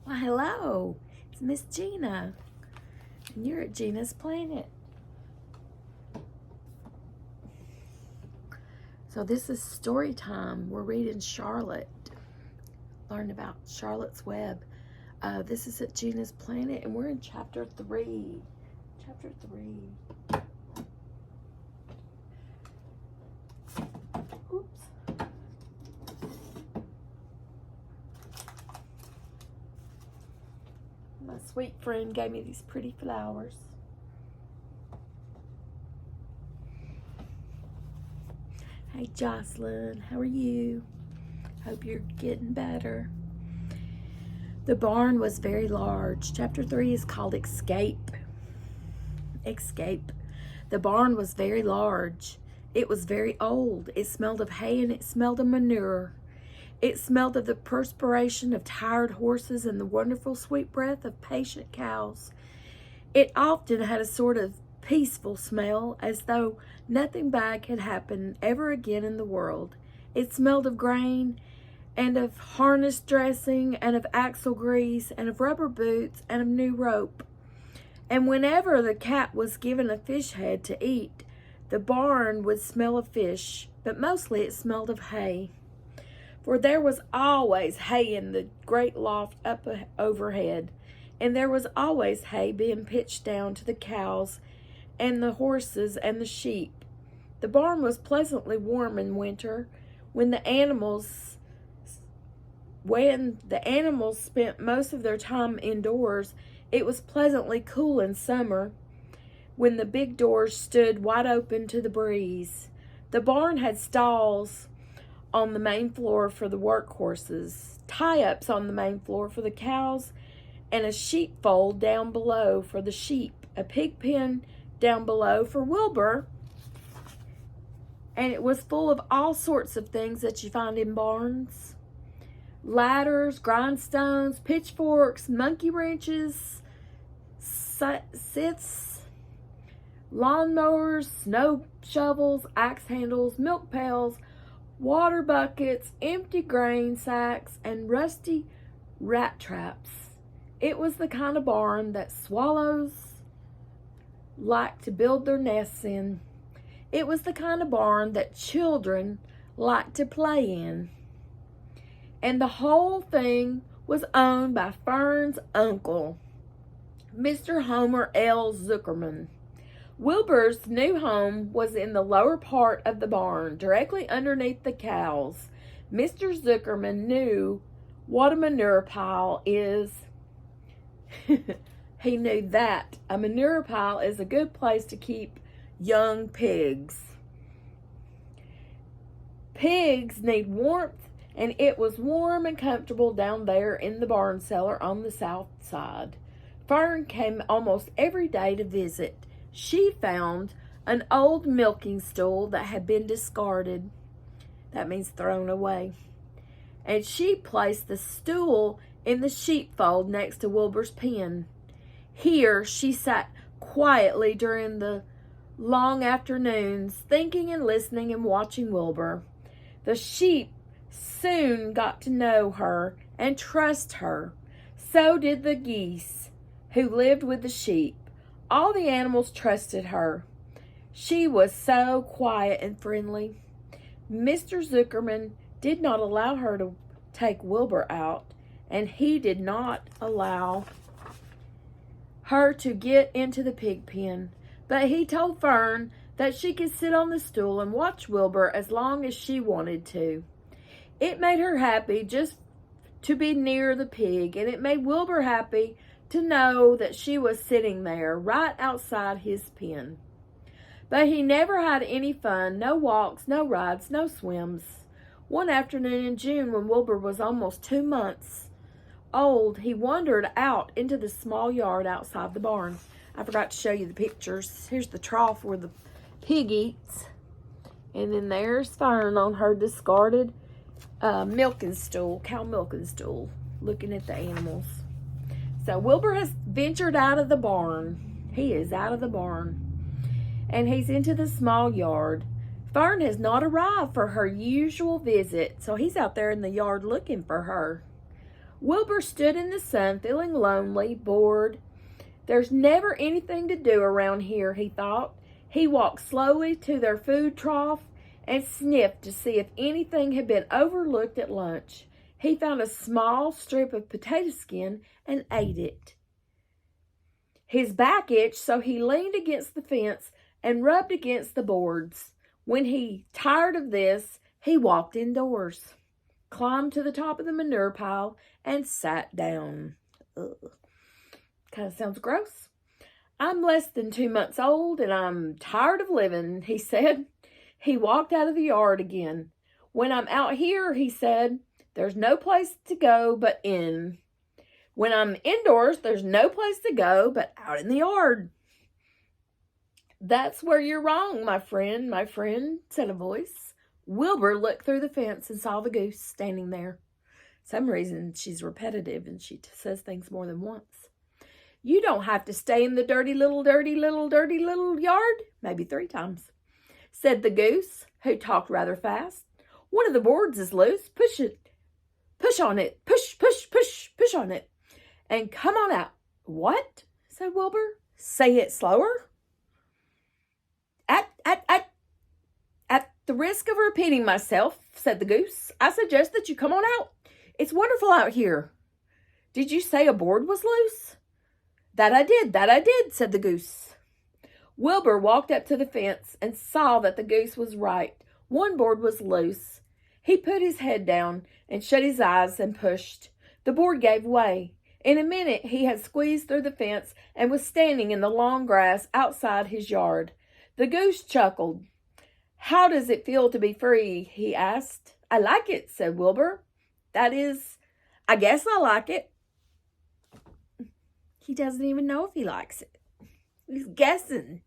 Well, hello. It's Miss Gina. And you're at GinasPlanit. So this is story time. We're reading Charlotte. Learn about Charlotte's Web. This is at GinasPlanit, and we're in chapter 3. Chapter 3. Oops. My sweet friend gave me these pretty flowers. Hey Jocelyn, how are you? Hope you're getting better. The barn was very large. Chapter 3 is called Escape. Escape. The barn was very large. It was very old. It smelled of hay and it smelled of manure. It smelled of the perspiration of tired horses and the wonderful sweet breath of patient cows. It often had a sort of peaceful smell, as though nothing bad had happened ever again in the world. It smelled of grain and of harness dressing and of axle grease and of rubber boots and of new rope. And whenever the cat was given a fish head to eat, the barn would smell of fish, but mostly it smelled of hay. For there was always hay in the great loft up overhead, and there was always hay being pitched down to the cows and the horses and the sheep. The barn was pleasantly warm in winter, when the animals spent most of their time indoors. It was pleasantly cool in summer, when the big doors stood wide open to the breeze. The barn had stalls on the main floor for the work horses, tie-ups on the main floor for the cows, and a sheepfold down below for the sheep, a pig pen down below for Wilbur, and it was full of all sorts of things that you find in barns. Ladders, grindstones, pitchforks, monkey wrenches, scythes, lawnmowers, snow shovels, axe handles, milk pails, water buckets, empty grain sacks, and rusty rat traps. It was the kind of barn that swallows like to build their nests in. It was the kind of barn that children like to play in. And the whole thing was owned by Fern's uncle, Mr. Homer L. Zuckerman. Wilbur's new home was in the lower part of the barn, directly underneath the cows. Mr. Zuckerman knew what a manure pile is. He knew that a manure pile is a good place to keep young pigs. Pigs need warmth, and it was warm and comfortable down there in the barn cellar on the south side. Fern came almost every day to visit. She found an old milking stool that had been discarded. That means thrown away. And she placed the stool in the sheepfold next to Wilbur's pen. Here she sat quietly during the long afternoons, thinking and listening and watching Wilbur. The sheep soon got to know her and trust her. So did the geese who lived with the sheep. All the animals trusted her. She was so quiet and friendly. Mr. Zuckerman did not allow her to take Wilbur out, and he did not allow her to get into the pig pen. But he told Fern that she could sit on the stool and watch Wilbur as long as she wanted to. It made her happy just to be near the pig, and it made Wilbur happy to know that she was sitting there right outside his pen. But he never had any fun, no walks, no rides, no swims. One afternoon in June, when Wilbur was almost 2 months old, he wandered out into the small yard outside the barn. I forgot to show you the pictures. Here's the trough where the pig eats. And then there's Fern on her discarded milking stool, cow milking stool, looking at the animals. So Wilbur has ventured out of the barn. He is out of the barn. And he's into the small yard. Fern has not arrived for her usual visit, so he's out there in the yard looking for her. Wilbur stood in the sun, feeling lonely, bored. There's never anything to do around here, he thought. He walked slowly to their food trough and sniffed to see if anything had been overlooked at lunch. He found a small strip of potato skin and ate it. His back itched, so he leaned against the fence and rubbed against the boards. When he tired of this, he walked indoors, climbed to the top of the manure pile, and sat down. Ugh. Kind of sounds gross. I'm less than 2 months old, and I'm tired of living, he said. He walked out of the yard again. When I'm out here, he said, there's no place to go but in. When I'm indoors, there's no place to go but out in the yard. That's where you're wrong, my friend, said a voice. Wilbur looked through the fence and saw the goose standing there. Some reason she's repetitive and she says things more than once. You don't have to stay in the dirty little yard, maybe 3 times, said the goose, who talked rather fast. One of the boards is loose. Push it. Push on it. Push on it. And come on out. What? Said Wilbur. Say it slower. At the risk of repeating myself, said the goose, I suggest that you come on out. It's wonderful out here. Did you say a board was loose? That I did, said the goose. Wilbur walked up to the fence and saw that the goose was right. One board was loose. He put his head down and shut his eyes and pushed. The board gave way. In a minute, he had squeezed through the fence and was standing in the long grass outside his yard. The goose chuckled. How does it feel to be free? He asked. I like it, said Wilbur. That is, I guess I like it. He doesn't even know if he likes it. He's guessing.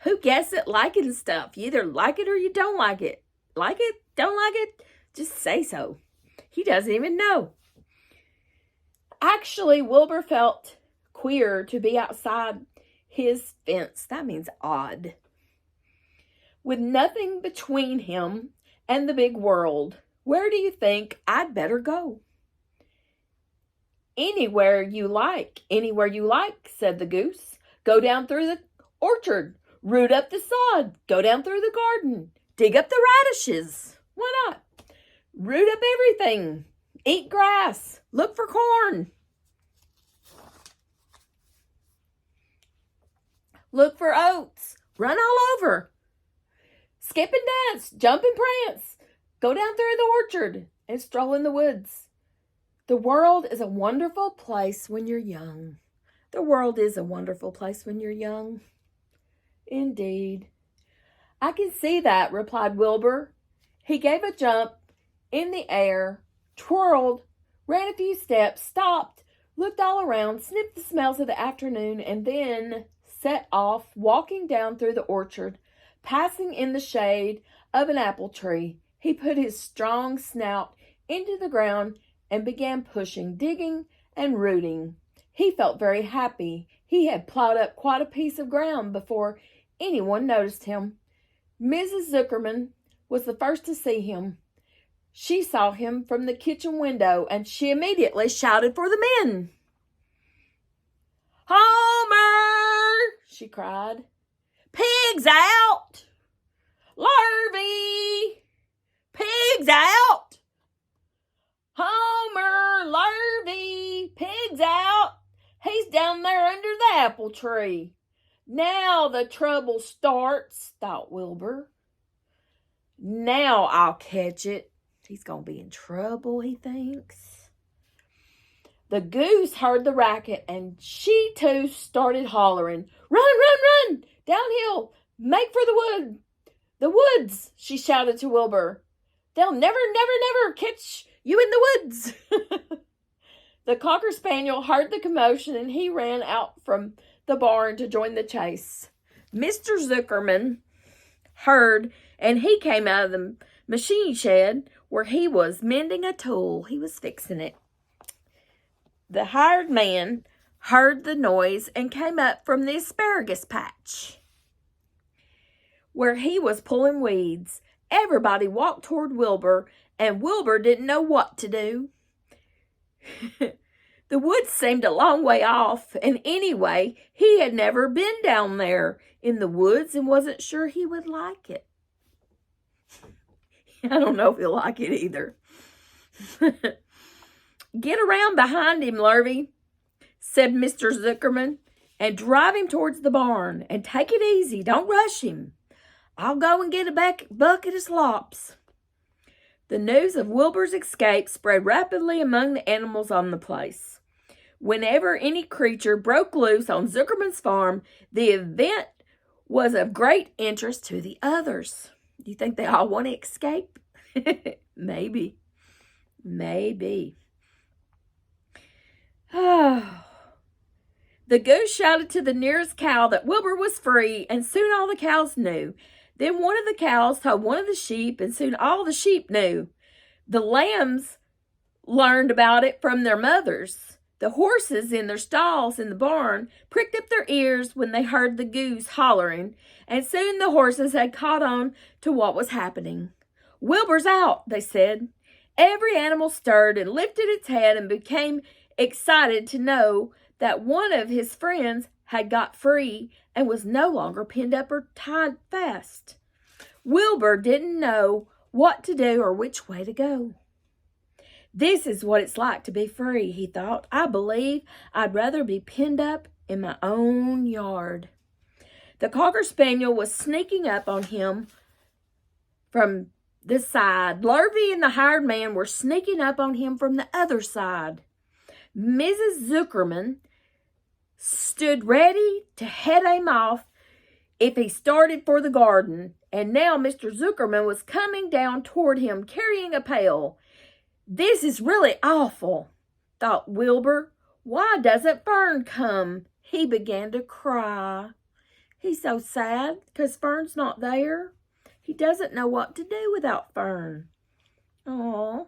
Who guesses at liking stuff? You either like it or you don't like it. Like it? Don't like it? Just say so. He doesn't even know. Actually, Wilbur felt queer to be outside his fence. That means odd. With nothing between him and the big world, where do you think I'd better go? Anywhere you like, said the goose. Go down through the orchard, root up the sod, go down through the garden, dig up the radishes. Why not? Root up everything, eat grass, look for corn. Look for oats, run all over. Skip and dance, jump and prance, go down through the orchard and stroll in the woods. The world is a wonderful place when you're young. The world is a wonderful place when you're young. Indeed. I can see that, replied Wilbur. He gave a jump in the air, twirled, ran a few steps, stopped, looked all around, sniffed the smells of the afternoon, and then set off, walking down through the orchard, passing in the shade of an apple tree. He put his strong snout into the ground and began pushing, digging, and rooting. He felt very happy. He had plowed up quite a piece of ground before anyone noticed him. Mrs. Zuckerman was the first to see him. She saw him from the kitchen window, and she immediately shouted for the men. Homer, she cried. Pigs out! Larvae! Pigs out! Homer, larvae, pigs out! He's down there under the apple tree. Now the trouble starts, thought Wilbur. Now I'll catch it. He's going to be in trouble, he thinks. The goose heard the racket, and she too started hollering. Run, run, run! Downhill! Make for the woods, she shouted to Wilbur. They'll never catch you in the woods. The Cocker Spaniel heard the commotion, and he ran out from the barn to join the chase. Mr. Zuckerman heard, and he came out of the machine shed where he was mending a tool. He was fixing it. The hired man heard the noise and came up from the asparagus patch where he was pulling weeds. Everybody walked toward Wilbur, and Wilbur didn't know what to do. The woods seemed a long way off, and anyway, he had never been down there in the woods and wasn't sure he would like it. I don't know if he'll like it either. Get around behind him, Lurvy, said Mr. Zuckerman, and drive him towards the barn, and take it easy. Don't rush him. I'll go and get a bucket of slops. The news of Wilbur's escape spread rapidly among the animals on the place. Whenever any creature broke loose on Zuckerman's farm, the event was of great interest to the others. Do you think they all want to escape? Maybe. Oh. The goose shouted to the nearest cow that Wilbur was free, and soon all the cows knew. Then one of the cows told one of the sheep, and soon all the sheep knew. The lambs learned about it from their mothers. The horses in their stalls in the barn pricked up their ears when they heard the goose hollering, and soon the horses had caught on to what was happening. Wilbur's out, they said. Every animal stirred and lifted its head and became excited to know that one of his friends had got free and was no longer pinned up or tied fast. Wilbur didn't know what to do or which way to go. This is what it's like to be free, he thought. I believe I'd rather be pinned up in my own yard. The Cocker Spaniel was sneaking up on him from this side. Lurvy and the hired man were sneaking up on him from the other side. Mrs. Zuckerman stood ready to head him off if he started for the garden, and now Mr. Zuckerman was coming down toward him carrying a pail. This is really awful, thought Wilbur. Why doesn't Fern come? He began to cry. He's so sad because Fern's not there. He doesn't know what to do without Fern. Oh.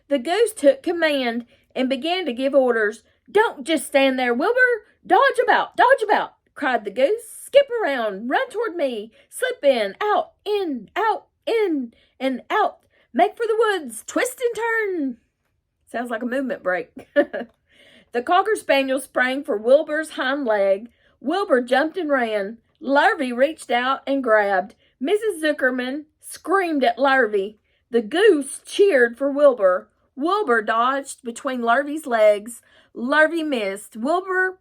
The goose took command and began to give orders. Don't just stand there, Wilbur. Dodge about, cried the goose. Skip around, run toward me, slip in, out, and out. Make for the woods, twist and turn. Sounds like a movement break. The Cocker Spaniel sprang for Wilbur's hind leg. Wilbur jumped and ran. Lurvy reached out and grabbed. Mrs. Zuckerman screamed at Lurvy. The goose cheered for Wilbur. Wilbur dodged between Lurvy's legs. Lurvy missed Wilbur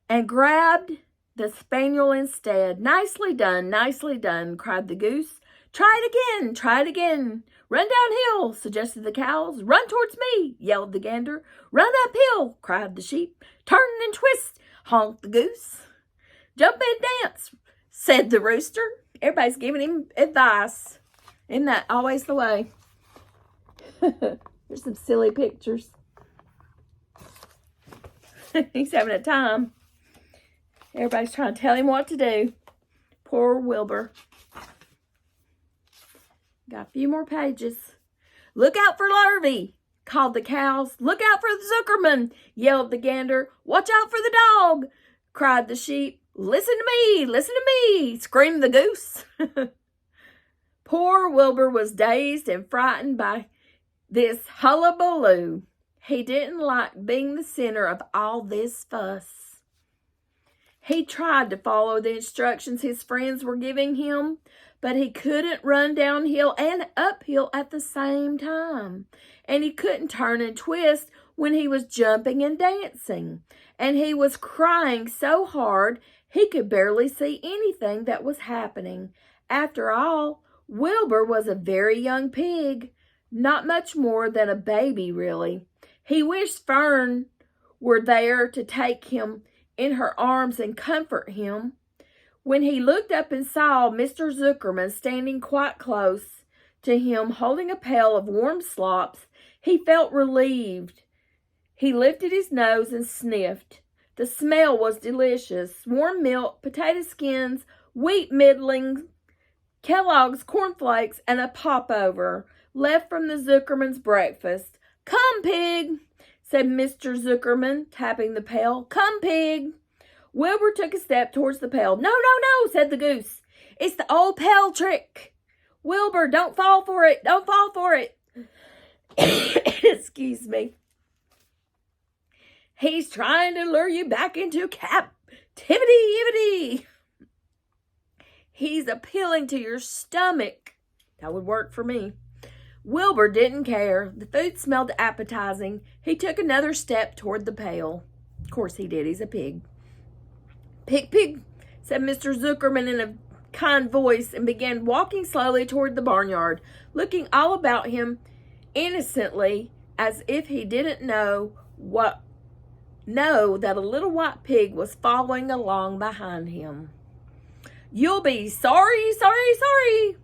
and grabbed the spaniel instead. Nicely done, cried the goose. Try it again. Run downhill, suggested the cows. Run towards me, yelled the gander. Run uphill, cried the sheep. Turn and twist, honked the goose. Jump and dance, said the rooster. Everybody's giving him advice. Isn't that always the way? There's some silly pictures. He's having a time. Everybody's trying to tell him what to do. Poor Wilbur. Got a few more pages. Look out for Lurvy, called the cows. Look out for the Zuckerman, yelled the gander. Watch out for the dog, cried the sheep. Listen to me, screamed the goose. Poor Wilbur was dazed and frightened by this hullabaloo. He didn't like being the center of all this fuss. He tried to follow the instructions his friends were giving him, but he couldn't run downhill and uphill at the same time. And he couldn't turn and twist when he was jumping and dancing. And he was crying so hard he could barely see anything that was happening. After all, Wilbur was a very young pig, not much more than a baby, really. He wished Fern were there to take him in her arms and comfort him. When he looked up and saw Mr. Zuckerman standing quite close to him, holding a pail of warm slops, he felt relieved. He lifted his nose and sniffed. The smell was delicious. Warm milk, potato skins, wheat middlings, Kellogg's cornflakes, and a popover left from the Zuckerman's breakfast. Come, pig, said Mr. Zuckerman, tapping the pail. Come, pig. Wilbur took a step towards the pail. No, said the goose. It's the old pail trick. Wilbur, don't fall for it. Excuse me. He's trying to lure you back into captivity. He's appealing to your stomach. That would work for me. Wilbur didn't care. The food smelled appetizing. He took another step toward the pail. Of course he did. He's a pig. Pig, pig, said Mr. Zuckerman in a kind voice, and began walking slowly toward the barnyard, looking all about him innocently as if he didn't know that a little white pig was following along behind him. You'll be sorry, sorry, sorry,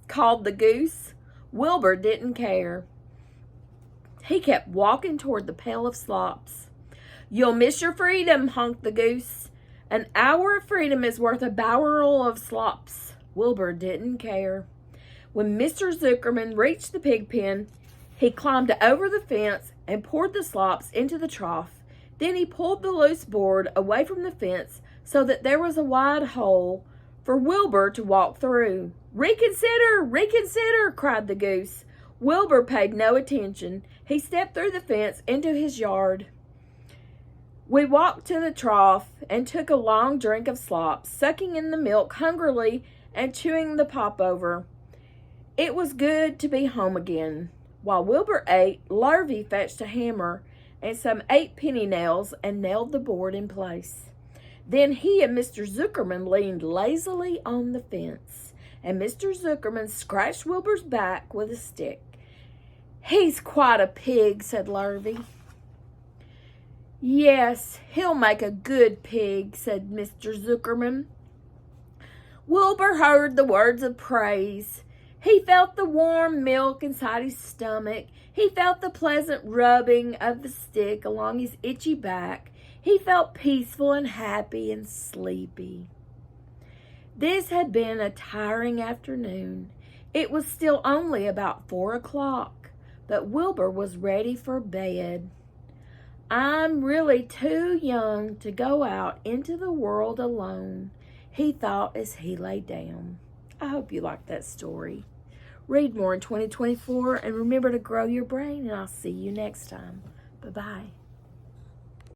called the goose. Wilbur didn't care. He kept walking toward the pail of slops. You'll miss your freedom, honked the goose. An hour of freedom is worth a barrel of slops. Wilbur didn't care. When Mr. Zuckerman reached the pig pen, he climbed over the fence and poured the slops into the trough. Then he pulled the loose board away from the fence so that there was a wide hole for Wilbur to walk through. Reconsider, reconsider, cried the goose. Wilbur paid no attention. He stepped through the fence into his yard. We walked to the trough and took a long drink of slops, sucking in the milk hungrily and chewing the popover. It was good to be home again. While Wilbur ate, Larvy fetched a hammer and some 8 penny nails and nailed the board in place. Then he and Mr. Zuckerman leaned lazily on the fence, and Mr. Zuckerman scratched Wilbur's back with a stick. He's quite a pig, said Larvy. Yes, he'll make a good pig, said Mr. Zuckerman. Wilbur heard the words of praise. He felt the warm milk inside his stomach. He felt the pleasant rubbing of the stick along his itchy back. He felt peaceful and happy and sleepy. This had been a tiring afternoon. It was still only about 4 o'clock, but Wilbur was ready for bed. I'm really too young to go out into the world alone, he thought as he lay down. I hope you liked that story. Read more in 2024 and remember to grow your brain, and I'll see you next time. Bye-bye.